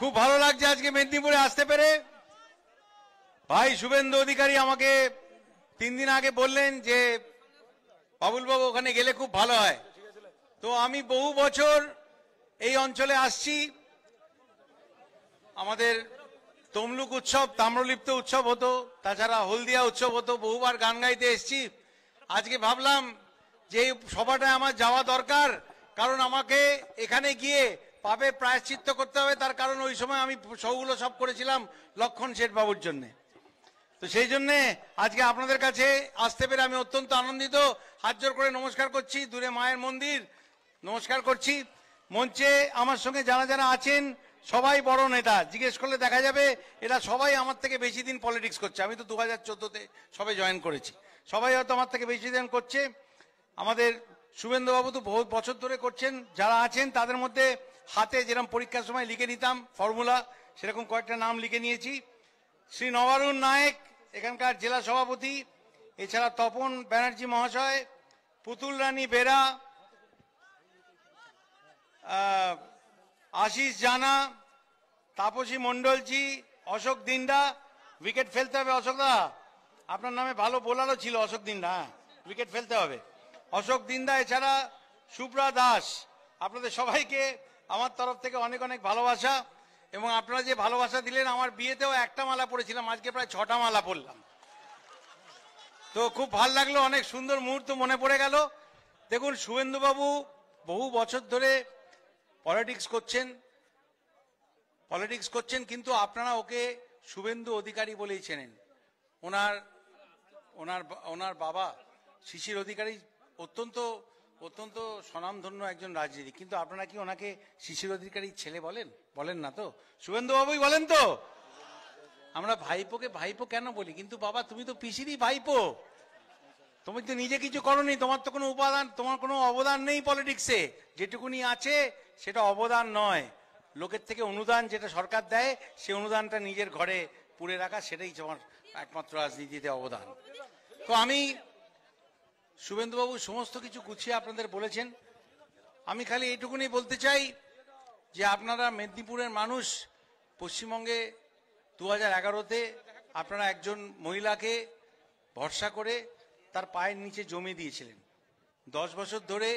খুব ভালো লাগছে আজকে মেদিনীপুরে আসতে পেরে। ভাই শুভেন্দু অধিকারী আমাকে 3 দিন আগে বললেন যে বাবুল বাবু ওখানে গেলে খুব ভালো হয়। তো আমি বহু বছর এই অঞ্চলে আসছি, আমাদের তমলুক উৎসব, তাম্রলিপ্ত উৎসব হতো, তাছাড়া হলদিয়া উৎসব হতো, বহুবার গান গাইতে এসছি। আজকে ভাবলাম যে এই সভাটায় আমার যাওয়া দরকার, কারণ আমাকে এখানে গিয়ে পাবে প্রায়শ্চিত্ত করতে হবে। তার কারণ ওই সময় আমি শোগুলো সব করেছিলাম লক্ষণ শেঠ বাবুর জন্য। তো সেই জন্যে আজকে আপনাদের কাছে আসতে পেরে আমি অত্যন্ত আনন্দিত। হাত জোর করে নমস্কার করছি, দূরে মায়ের মন্দির নমস্কার করছি। মঞ্চে আমার সঙ্গে যারা যারা আছেন সবাই বড় নেতা, জিজ্ঞেস করলে দেখা যাবে এরা সবাই আমার থেকে বেশি দিন পলিটিক্স করছে। আমি তো 2014-তে সবাই জয়েন করেছি, সবাই হয়তো আমার থেকে বেশি দিন করছে। আমাদের শুভেন্দু বাবু তো বহু বছর ধরে করছেন। যারা আছেন তাদের মধ্যে হাতে যেরকম পরীক্ষার সময় লিখে নিতাম ফর্মুলা, সেরকম কয়েকটা নাম লিখে নিয়েছি। শ্রী নবারুণ নায়েক এখানকার জেলা সভাপতি, এছাড়া তপন ব্যানার্জি মহাশয়, পুতুল রানী বেরা, আশিস জানা, তাপসী মন্ডলজি, অশোক দিন্ডা। উইকেট ফেলতে হবে অশোক দা, আপনার নামে ভালো বোলারও ছিল অশোক দিন্ডা, উইকেট ফেলতে হবে অশোক দিন্দা। এছাড়া সুব্রা দাস। আপনাদের সবাইকে আমার তরফ থেকে অনেক অনেক ভালোবাসা, এবং আপনারা যে ভালোবাসা দিলেন, আমার বিয়েতেও একটা মালা পরেছিলাম, আজকে প্রায় 6টা মালা পরলাম। তো খুব ভালো লাগলো, অনেক সুন্দর মুহূর্ত মনে পড়ে গেল। দেখুন শুভেন্দুবাবু বহু বছর ধরে পলিটিক্স করছেন, কিন্তু আপনারা ওকে শুভেন্দু অধিকারী বলেই চেনেন। ওনার ওনার ওনার বাবা শিশির অধিকারী অত্যন্ত অত্যন্ত স্বনামধন্য একজন রাজনীতিক, কিন্তু আপনারা কি ওনাকে শিশির অধিকারীর ছেলে বলেন না তো? শুভেন্দু বাবুই বলেন তো? আমরা ভাইপোকে ভাইপো কেন বলি, কিন্তু বাবা তুমি তো পিসিরই ভাইপো, তুমি তো নিজে কিছু করোনি, তোমার তো কোনো উপাদান, তোমার কোনো অবদান নেই পলিটিক্সে। যেটুকুনি আছে সেটা অবদান নয়, লোকের থেকে অনুদান যেটা সরকার দেয়, সেই অনুদানটা নিজের ঘরে পুরে রাখা, সেটাই তোমার একমাত্র রাজনীতিতে অবদান। তো আমি শুভেন্দুবাবু সমস্ত কিছু গুছিয়ে আপনাদের বলেছেন। আমি খালি এইটুকুনি বলতে চাই যে আপনারা মেদিনীপুরের মানুষ, পশ্চিমবঙ্গে 2011-তে আপনারা একজন মহিলাকে ভরসা করে তার পায়ের নিচে জমি দিয়েছিলেন। 10 বছর ধরে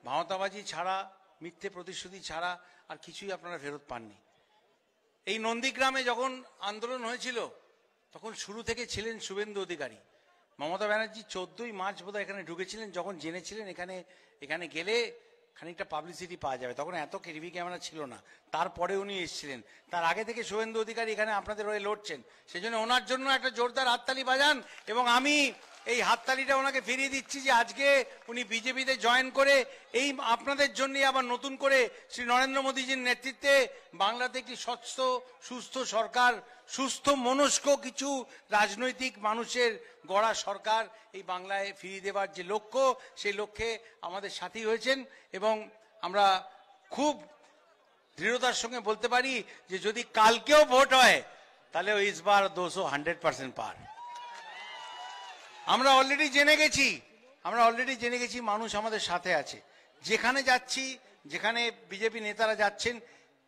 ভাঁওতাবাজি ছাড়া, মিথ্যে প্রতিশ্রুতি ছাড়া আর কিছুই আপনারা ফেরত পাননি। এই নন্দীগ্রামে যখন আন্দোলন হয়েছিল, তখন শুরু থেকে ছিলেন শুভেন্দু অধিকারী। মমতা ব্যানার্জি 14ই মার্চ বোধহয় এখানে ঢুকেছিলেন, যখন জেনেছিলেন এখানে গেলে খানিকটা পাবলিসিটি পাওয়া যাবে। তখন এত টিভি ক্যামেরা ছিল না, তারপরে উনি এসেছিলেন। তার আগে থেকে শুভেন্দু অধিকারী এখানে আপনাদের হয়ে লড়ছেন, সেই জন্য ওনার জন্য একটা জোরদার হাততালি বাজান। এবং আমি এই হাততালিটা ওনাকে ফিরিয়ে দিচ্ছি যে আজকে উনি বিজেপিতে জয়েন করে এই আপনাদের জন্যই আবার নতুন করে শ্রী নরেন্দ্র মোদীজির নেতৃত্বে বাংলাতে একটি স্বচ্ছ সুস্থ সরকার, সুস্থ মনস্ক কিছু রাজনৈতিক মানুষের গড়া সরকার এই বাংলায় ফিরিয়ে দেবার যে লক্ষ্য, সেই লক্ষ্যে আমাদের সাথী হয়েছেন। এবং আমরা খুব দৃঢ়তার সঙ্গে বলতে পারি যে যদি কালকেও ভোট হয়, তাহলে ইসবার 200-100% পার। আমরা অলরেডি জেনে গেছি মানুষ আমাদের সাথে আছে। যেখানে যাচ্ছি, যেখানে বিজেপি নেতারা যাচ্ছেন,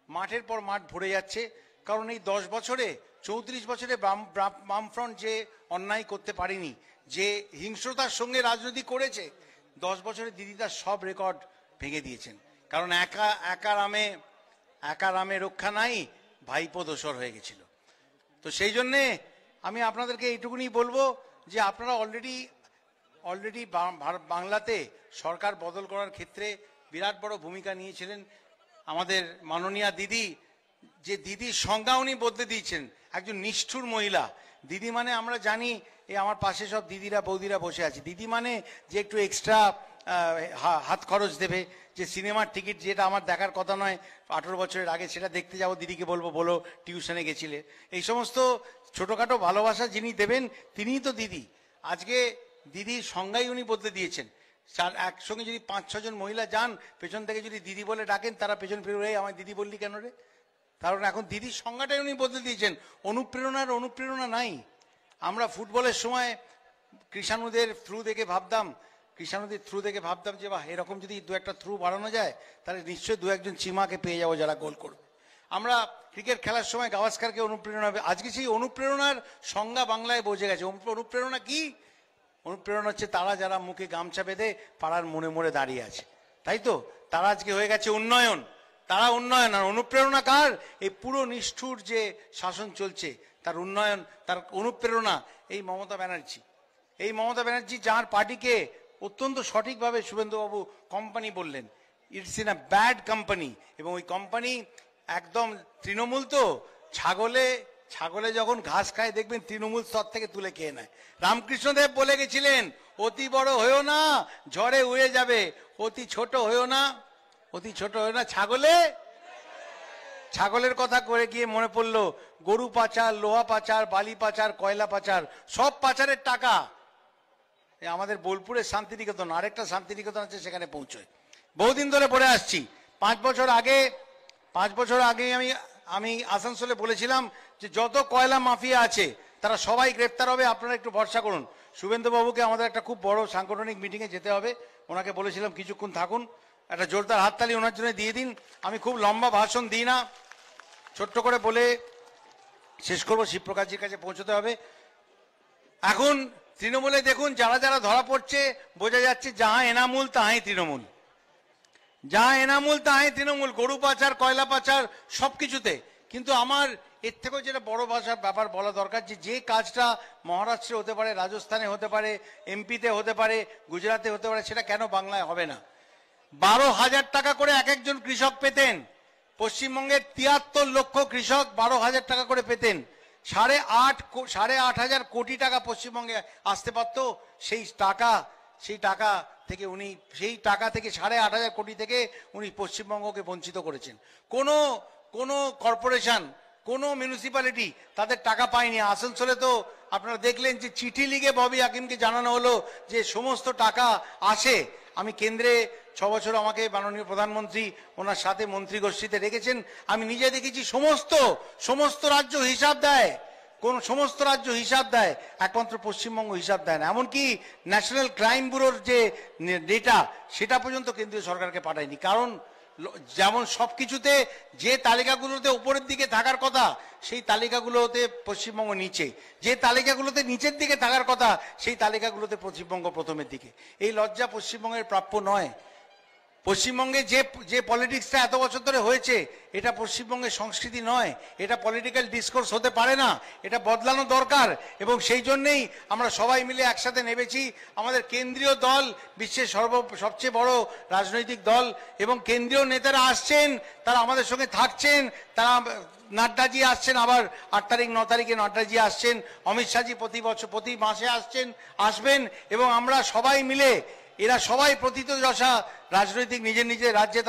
মাঠের পর মাঠ ভরে যাচ্ছে। কারণ এই 10 বছরে 34 বছরে বামফ্রন্ট যে অন্যায় করতে পারেনি, যে হিংস্রতার সঙ্গে রাজনীতি করেছে, 10 বছরে দিদি তার সব রেকর্ড ভেঙে দিয়েছেন। কারণ একা রামে রক্ষা নাই, ভাইপো দোসর হয়ে গেছিল। তো সেই জন্যে আমি আপনাদেরকে এইটুকুনি বলবো যে আপনারা অলরেডি বাংলাতে সরকার বদল করার ক্ষেত্রে বিরাট বড় ভূমিকা নিয়েছিলেন। আমাদের মাননীয়া দিদি, যে দিদির সংজ্ঞা উনি বদলে দিয়েছেন, একজন নিষ্ঠুর মহিলা। দিদি মানে আমরা জানি, এই আমার পাশে সব দিদিরা বৌদিরা বসে আছে, দিদি মানে যে একটু এক্সট্রা হাত খরচ দেবে, যে সিনেমার টিকিট যেটা আমার দেখার কথা নয় 18 বছরের আগে, সেটা দেখতে যাবো, দিদিকে বলো টিউশনে গেছিলে। এই সমস্ত ছোটখাটো ভালোবাসা যিনি দেবেন, তিনিই তো দিদি। আজকে দিদির সংজ্ঞাই উনি বদলে দিয়েছেন। একসঙ্গে যদি 5-6 জন মহিলা যান, পেছন থেকে যদি দিদি বলে ডাকেন, তারা পেছন ফিরে আমায় দিদি বললি কেন রে? কারণ এখন দিদির সংজ্ঞাটাই উনি বদলে দিয়েছেন। অনুপ্রেরণা নাই। আমরা ফুটবলের সময় কৃষাণুদের থ্রু দেখে ভাবতাম যে বাহ, এরকম যদি 2-1টা থ্রু বাড়ানো যায়, তাহলে নিশ্চয়ই 2-1 জন চিমাকে পেয়ে যাবো যারা গোল করবে। আমরা ক্রিকেট খেলার সময় গাভাস্কারকে অনুপ্রেরণা, আজকে সেই অনুপ্রেরণার সংজ্ঞা বাংলায় বোঝে গেছে। অনুপ্রেরণা কি? অনুপ্রেরণা হচ্ছে তারা যারা মুখে গামছা বেঁধে পাড়ার মোড়ে মোড়ে দাঁড়িয়ে আছে, তাই তো? তারা আজকে হয়ে গেছে উন্নয়ন, তারা উন্নয়ন। আর অনুপ্রেরণা কার? এই পুরো নিষ্ঠুর যে শাসন চলছে তার উন্নয়ন, তার অনুপ্রেরণা এই মমতা ব্যানার্জি। এই মমতা ব্যানার্জি যার পার্টিকে অত্যন্ত সঠিকভাবে শুভেন্দুবাবু কোম্পানি বললেন, it's in a bad company. এবং ওই কোম্পানি একদম তৃণমূল, তো ছাগলে যখন ঘাস খায় দেখবেন তৃণমূল স্তর থেকে তুলে খেয়ে নেয়। রামকৃষ্ণদেব বলে গেছিলেন, অতি বড় হয়েও না, ঝড়ে উড়ে যাবে, অতি ছোট হয়েও না, অতি ছোট হয়েও না, ছাগলের কথা করে গিয়ে মনে পড়লো গরু পাচার, লোহা পাচার, বালি পাচার, কয়লা পাচার, সব পাচারের টাকা আমাদের বোলপুরের শান্তিনিকেতন, আরেকটা শান্তিনিকেতন আছে, সেখানে পৌঁছয়। বহুদিন ধরে পড়ে আসছি। 5 বছর আগে আমি আসানসোলে বলেছিলাম যে যত কয়লা মাফিয়া আছে তারা সবাই গ্রেপ্তার হবে, আপনারা একটু ভরসা করুন। শুভেন্দুবাবুকে আমাদের একটা খুব বড় সাংগঠনিক মিটিংয়ে যেতে হবে, ওনাকে বলেছিলাম কিছুক্ষণ থাকুন, একটা জোরদার হাততালি ওনার জন্য দিয়ে দিন। আমি খুব লম্বা ভাষণ দিই না, ছোট্ট করে বলে শেষ করবো। শিবপ্রকাশজির কাছে পৌঁছতে হবে। এখন তৃণমূলে দেখুন যারা যারা ধরা পড়ছে, বোঝা যাচ্ছে যাহা এনামূল তাহাই তৃণমূল, যাহা এনামূল তাহাই তৃণমূল, গরু পাচার, কয়লা পাচার, সবকিছুতে। কিন্তু আমার এর থেকেও যেটা বড় ভাষার ব্যাপার বলা দরকার, যে কাজটা মহারাষ্ট্রে হতে পারে, রাজস্থানে হতে পারে, এমপিতে হতে পারে, গুজরাটে হতে পারে, সেটা কেন বাংলায় হবে না? 12,000 টাকা করে এক একজন কৃষক পেতেন। পশ্চিমবঙ্গের 73 লক্ষ কৃষক 12,000 টাকা করে পেতেন। 8,500 কোটি টাকা পশ্চিমবঙ্গে আসতে পারত। সেই টাকা থেকে 8,500 কোটি থেকে উনি পশ্চিমবঙ্গকে বঞ্চিত করেছেন। কোনো কর্পোরেশন, কোনো মিউনিসিপ্যালিটি তাদের টাকা পায়নি। আসানসোলে তো আপনারা দেখলেন যে চিঠি লিখে ববি হাকিমকে জানানো হলো যে সমস্ত টাকা আসে। আমি কেন্দ্রে 6 বছর আমাকে মাননীয় প্রধানমন্ত্রী ওনার সাথে মন্ত্রী গোষ্ঠীতে রেখেছেন, আমি নিজে দেখেছি সমস্ত রাজ্য হিসাব দেয়, সমস্ত রাজ্য হিসাব দেয়, একমাত্র পশ্চিমবঙ্গ হিসাব দেয় না। এমনকি ন্যাশনাল ক্রাইম ব্যুরোর যে ডেটা সেটা পর্যন্ত কেন্দ্রীয় সরকারকে পাঠায়নি। কারণ যেমন সবকিছুতে যে তালিকাগুলোতে উপরের দিকে থাকার কথা, সেই তালিকাগুলোতে পশ্চিমবঙ্গ নিচে, যে তালিকাগুলোতে নিচের দিকে থাকার কথা, সেই তালিকাগুলোতে পশ্চিমবঙ্গ প্রথমের দিকে। এই লজ্জা পশ্চিমবঙ্গের প্রাপ্য নয়। পশ্চিমবঙ্গে যে পলিটিক্সটা এত বছর ধরে হয়েছে, এটা পশ্চিমবঙ্গের সংস্কৃতি নয়, এটা পলিটিক্যাল ডিসকোর্স হতে পারে না, এটা বদলানো দরকার। এবং সেই জন্যেই আমরা সবাই মিলে একসাথে নেমেছি। আমাদের কেন্দ্রীয় দল বিশ্বের সবচেয়ে বড় রাজনৈতিক দল, এবং কেন্দ্রীয় নেতারা আসছেন, তারা আমাদের সঙ্গে থাকছেন। তারা নাড্ডাজি আসছেন, আবার 8 তারিখ 9 তারিখে নাড্ডাজি আসছেন, অমিত শাহজি প্রতি মাসে আসবেন। এবং আমরা সবাই মিলে, এরা সবাই প্রথিতযশা রাজনৈতিক নিজের রাজ্যে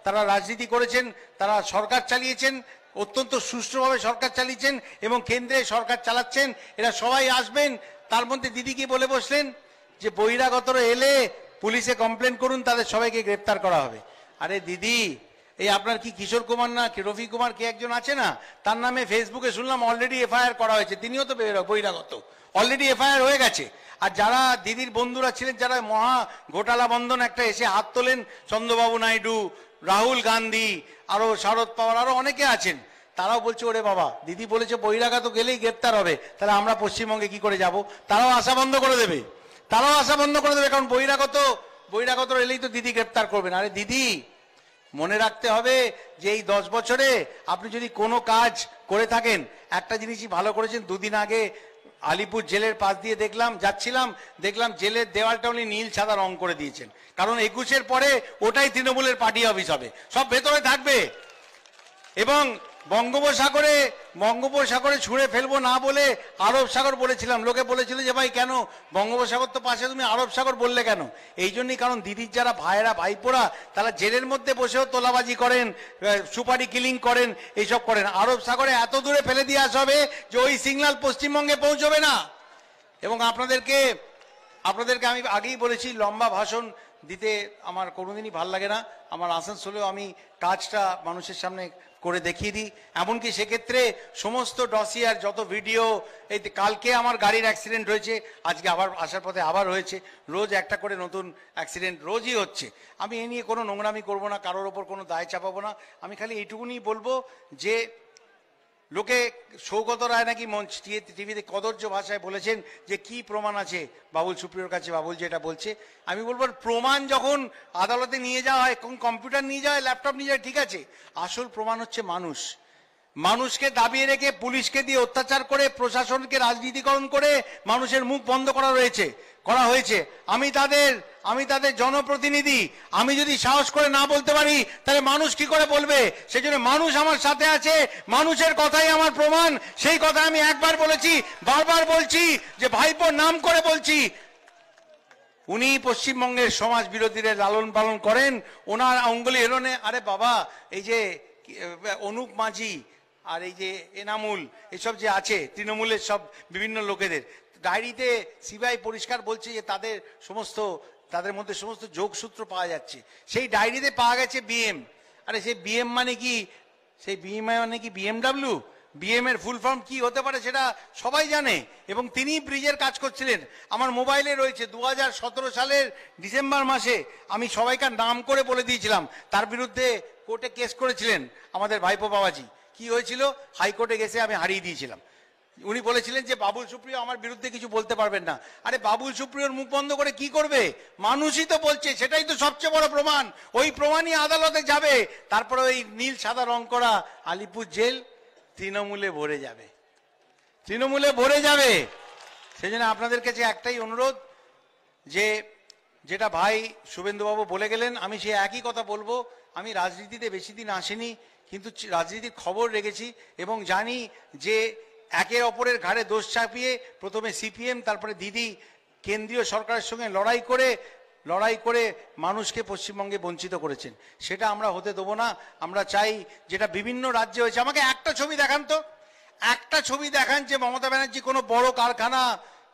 তারা রাজনীতি করেছেন, তারা সরকার চালিয়েছেন, অত্যন্ত সুষ্ঠুভাবে সরকার চালিয়েছেন এবং কেন্দ্রে সরকার চালাচ্ছেন। এরা সবাই আসবেন। তার মধ্যে দিদি কি বলে বসলেন যে বহিরাগতরা এলে পুলিশে কমপ্লেন করুন, তাদের সবাইকে গ্রেপ্তার করা হবে। আরে দিদি, এই আপনার কি কিশোর কুমার না রফি কুমার কে একজন আছে না, তার নামে ফেসবুকে শুনলাম অলরেডি এফআইআর করা হয়েছে, তিনিও তো বহিরাগত, অলরেডি এফআইআর হয়ে গেছে। আর যারা দিদির বন্ধুরা ছিলেন, যারা মহা ঘোটালা বন্ধন একটা এসে হাত তোলেন, চন্দ্রবাবু নাইডু, রাহুল গান্ধী, আরো শারদ পাওয়ার, আরো অনেকে আছেন, তারাও বলছে ওরে বাবা, দিদি বলেছে বহিরাগত গেলেই গ্রেপ্তার হবে, তাহলে আমরা পশ্চিমবঙ্গে কি করে যাব? তারাও আশা বন্ধ করে দেবে, কারণ বহিরাগত এলেই তো দিদি গ্রেপ্তার করবেন। আরে দিদি, মনে রাখতে হবে যে এই 10 বছরে আপনি যদি কোনো কাজ করে থাকেন, একটা জিনিসই ভালো করেছেন। 2 দিন আগে আলিপুর জেলের পাশ দিয়ে দেখলাম জেলের দেওয়ালটা উনি নীল সাদা রং করে দিয়েছেন, কারণ 21-এর পরে ওটাই তৃণমূলের পার্টি অফিস হবে, সব ভেতরে থাকবে। এবং বঙ্গোপসাগরে ছুঁড়ে ফেলবো না বলে আরব সাগর বলেছিলাম। লোকে বলেছিল যে ভাই কেন বঙ্গোপসাগর তো পাশে, তুমি আরব সাগর বললে কেন? এই জন্যই, কারণ দিদির যারা ভাইপোরা তারা জেলের মধ্যে বসেও তোলাবাজি করেন, সুপারি কিলিং করেন, এইসব করেন। আরব সাগরে এত দূরে ফেলে দিয়ে আসা হবে যে ওই সিগন্যাল পশ্চিমবঙ্গে পৌঁছবে না। এবং আপনাদেরকে আমি আগেই বলেছি, লম্বা ভাষণ দিতে আমার কোনোদিনই ভাল লাগে না। আমার আসানসোলেও আমি কাজটা মানুষের সামনে করে দেখিয়ে দিই। এমনকি সেক্ষেত্রে সমস্ত ডসিয়ার যত ভিডিও, এই কালকে আমার গাড়ির অ্যাক্সিডেন্ট হয়েছে, আজকে আবার আসার পথে আবার হয়েছে, রোজ একটা করে নতুন অ্যাক্সিডেন্ট রোজই হচ্ছে। আমি এ নিয়ে কোনো নোংরামি করবো না, কারোর ওপর কোনো দায় চাপাবো না। আমি খালি এইটুকুনি বলবো যে লোকে সৌগত রায় নাকি মঞ্চ টিভিতে কদর্য ভাষায় বলেছেন যে কি প্রমাণ আছে বাবুল সুপ্রিয়র কাছে, বাবুল যেটা বলছে। আমি বলবো প্রমাণ যখন আদালতে নিয়ে যাওয়া হয়, কম্পিউটার নিয়ে যাওয়া হয়, ল্যাপটপ নিয়ে যায়, ঠিক আছে, আসল প্রমাণ হচ্ছে মানুষ। মানুষকে দাবিয়ে রেখে পুলিশকে দিয়ে অত্যাচার করে প্রশাসনকে রাজনীতিকরণ করে মানুষের মুখ বন্ধ করা হয়েছে। আমি তাদের জনপ্রতিনিধি। আমি যদি সাহস করে না বলতে পারি তাহলে মানুষ কি করে বলবে? সেজন্য মানুষ আমার সাথে আছে, মানুষের কথাই আমার প্রমাণ। সেই কথা আমি একবার বলেছি, বারবার বলছি, যে ভাইপোর নাম করে বলছি, উনি পশ্চিমবঙ্গের সমাজ বিরোধীদের লালন পালন করেন। ওনার অঙ্গুলি হেলনে, আরে বাবা, এই যে অনুপ মাঝি আর এই যে এনামুল, এসব যে আছে তৃণমূলের সব বিভিন্ন লোকেদের ডায়েরিতে সিবিআই পরিষ্কার বলছে যে তাদের মধ্যে সমস্ত যোগসূত্র পাওয়া যাচ্ছে। সেই ডায়েরিতে পাওয়া গেছে বিএম। আরে সেই বিএম মানে কি? সেই বিএম মানে কি বিএমডাব্লিউ? বিএম এর ফুল ফর্ম কি হতে পারে সেটা সবাই জানে। এবং তিনি ব্রিজের কাজ করছিলেন। আমার মোবাইলে রয়েছে 2017 সালের ডিসেম্বর মাসে আমি সবাইকার নাম করে বলে দিয়েছিলাম। তার বিরুদ্ধে কোর্টে কেস করেছিলেন আমাদের ভাইপো বাবাজি। কি হয়েছিল? হাইকোর্টে গেছে আমি হারিয়ে দিয়েছিলাম। উনি বলেছিলেন যে বাবুল সুপ্রিয় আমার বিরুদ্ধে কিছু বলতে পারবেন না। আরে বাবুল সুপ্রিয়র মুখ বন্ধ করে কি করবে? মানুষই তো বলছে, সেটাই তো সবচেয়ে বড় প্রমাণ। ওই প্রমাণই আদালতে যাবে। তারপরে ওই নীল সাদা রং করা আলিপুর জেল তৃণমূলে ভরে যাবে, তৃণমূলে ভরে যাবে। সেই জন্য আপনাদের কাছে একটাই অনুরোধ, যে যেটা ভাই শুভেন্দুবাবু বলে গেলেন, আমি সে একই কথা বলবো। আমি রাজনীতিতে বেশি দিন আসিনি, কিন্তু রাজনীতির খবর রেখেছি এবং জানি যে একের অপরের ঘাড়ে দোষ চাপিয়ে প্রথমে সিপিএম, তারপরে দিদি কেন্দ্রীয় সরকারের সঙ্গে লড়াই করে মানুষকে পশ্চিমবঙ্গে বঞ্চিত করেছেন। সেটা আমরা হতে দেবো না। আমরা চাই যেটা বিভিন্ন রাজ্যে হয়েছে। আমাকে একটা ছবি দেখান তো, একটা ছবি দেখান যে মমতা ব্যানার্জি কোনো বড় কারখানা,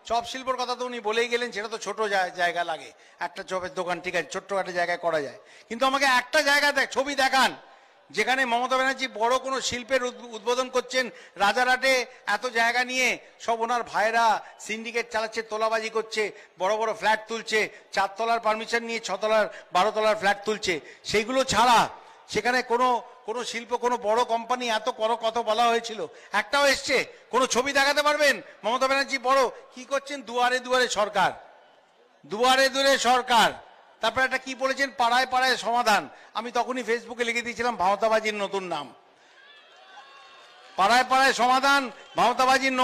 চপ শিল্পর কথা তো উনি বলেই গেলেন, সেটা তো ছোট জায়গা লাগে, একটা চপের দোকান, ঠিক আছে, ছোট্ট একটা জায়গায় করা যায়। কিন্তু আমাকে একটা জায়গা ছবি দেখান যেখানে মমতা ব্যানার্জি বড় কোনো শিল্পের উদ্বোধন করছেন। রাজারহাটে এত জায়গা নিয়ে সব ওনার ভাইরা সিন্ডিকেট চালাচ্ছে, তোলাবাজি করছে, বড় বড় ফ্ল্যাট তুলছে, 4 তলার পারমিশন নিয়ে 6 তলার 12 তলার ফ্ল্যাট তুলছে। সেইগুলো ছাড়া সেখানে কোনো শিল্প, কোনো বড় কোম্পানি এত কত বলা হয়েছিল, একটাও এসছে? কোনো ছবি দেখাতে পারবেন মমতা ব্যানার্জি বড় কি করছেন? দুয়ারে দুয়ারে সরকার, দুয়ারে দুয়ারে সরকার। তারপরে একটা কি বলেছেন, পাড়ায় পাড়ায় সমাধান। আমি তখনই ফেসবুকে লিখে দিয়েছিলাম ভাওতাবাজির নতুন নাম। পাড়ায় পাড়ায় সমাধান, ভাওতাবাজির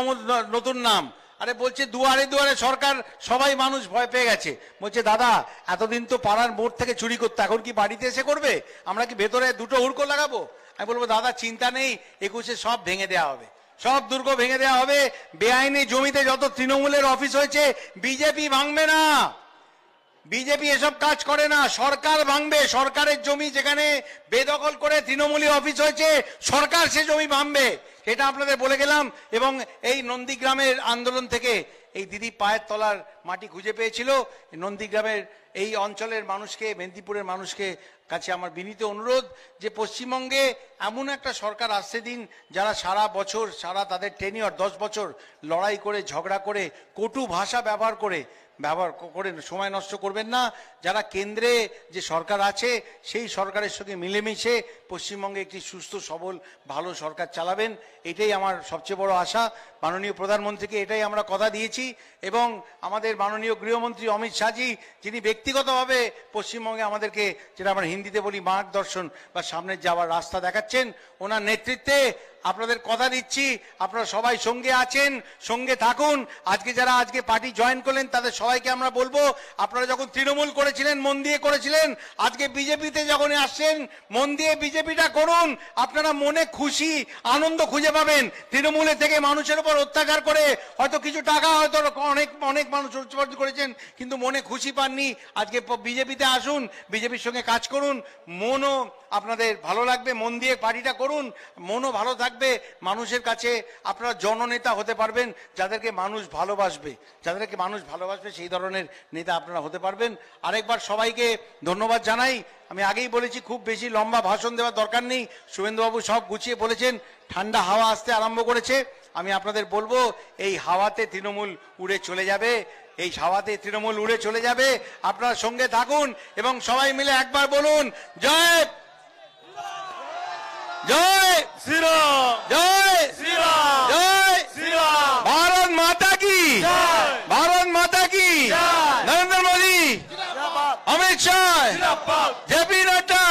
নতুন নাম। আরে বলছে দুয়ারে দুয়ারে সরকার, সবাই মানুষ ভয় পেয়ে গেছে। বলছে দাদা এতদিন তো পাড়ার মোড় থেকে চুরি করতো, এখন কি বাড়িতে এসে করবে? আমরা কি ভেতরে দুটো হুড়কো লাগাবো? আমি বলবো দাদা চিন্তা নেই, 21-এ সব ভেঙে দেওয়া হবে, সব দুর্গ ভেঙে দেওয়া হবে। বেআইনি জমিতে যত তৃণমূলের অফিস হয়েছে বিজেপি ভাঙবে না, বিজেপি এসব কাজ করে না, সরকার ভাঙবে। সরকারের জমি যেখানে বেদখল করে তৃণমূলী অফিস হয়েছে, সরকার সে জমি ভাঙবে, সেটা আপনাদের বলে গেলাম। এবং এই নন্দীগ্রামের আন্দোলন থেকে এই দিদি পায়ের তলার মাটি খুঁজে পেয়েছিল। নন্দীগ্রামের এই অঞ্চলের মানুষকে, মেদিনীপুরের মানুষকে কাছে আমার বিনীত অনুরোধ যে পশ্চিমবঙ্গে এমন একটা সরকার আসছে দিন, যারা সারা বছর, সারা তাদের টেনিয়র 10 বছর লড়াই করে, ঝগড়া করে, কটু ভাষা ব্যবহার করে সময় নষ্ট করবেন না। যারা কেন্দ্রে যে সরকার আছে সেই সরকারের সঙ্গে মিলেমিশে পশ্চিমবঙ্গে একটি সুস্থ সবল ভালো সরকার চালাবেন, এটাই আমার সবচেয়ে বড় আশা। মাননীয় প্রধানমন্ত্রীকে এটাই আমরা কথা দিয়েছি। এবং আমাদের মাননীয় গৃহমন্ত্রী অমিত শাহজি, যিনি ব্যক্তিগতভাবে পশ্চিমবঙ্গে আমাদেরকে, যেটা আমরা হিন্দিতে বলি, মার্গদর্শন বা সামনের যাওয়ার রাস্তা দেখাচ্ছেন, ওনার নেতৃত্বে আপনাদের কথা দিচ্ছি আপনারা সবাই সঙ্গে আছেন, সঙ্গে থাকুন। আজকে পার্টি জয়েন করলেন তাদের সবাইকে আমরা বলবো, আপনারা যখন তৃণমূল করেছিলেন মন দিয়ে করেছিলেন, আজকে বিজেপিতে যখন আসছেন মন দিয়ে বিজেপিটা করুন। আপনারা মনে খুশি আনন্দ খুঁজে পাবেন। তৃণমূলের থেকে মানুষের উপর অত্যাচার করে হয়তো কিছু টাকা হয়তো অনেক মানুষ উৎসর্গ করেছেন, কিন্তু মনে খুশি পাননি। আজকে বিজেপিতে আসুন, বিজেপির সঙ্গে কাজ করুন, মনও আপনাদের ভালো লাগবে। মন দিয়ে পার্টিটা করুন, মনও ভালো থাকবে। থাকবে মানুষের কাছে আপনারা জননেতা হতে পারবেন, যাদেরকে মানুষ ভালোবাসবে সেই ধরনের নেতা আপনারা হতে পারবেন। আরেকবার সবাইকে ধন্যবাদ জানাই। আমি আগেই বলেছি খুব বেশি লম্বা ভাষণ দেওয়ার দরকার নেই, শুভেন্দুবাবু সব গুছিয়ে বলেছেন। ঠান্ডা হাওয়া আসতে আরম্ভ করেছে, আমি আপনাদের বলবো এই হাওয়াতে তৃণমূল উড়ে চলে যাবে, এই হাওয়াতে তৃণমূল উড়ে চলে যাবে। আপনারা সঙ্গে থাকুন এবং সবাই মিলে একবার বলুন জয় জয় শ্রীরাম, জয় শ্রীরাম, জয় শ্রীরাম, ভারত মাতা কি, ভারত মাতা কি, Narendra Modi, Amit Shah, JP Nadda.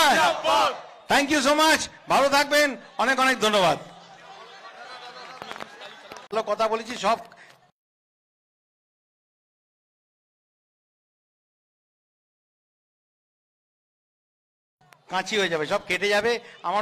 Thank you so much, ভালো থাকবেন, অনেক অনেক ধন্যবাদ। ভালো কথা বলেছি, সব কাঁচি হয়ে যাবে, সব কেটে যাবে আমার।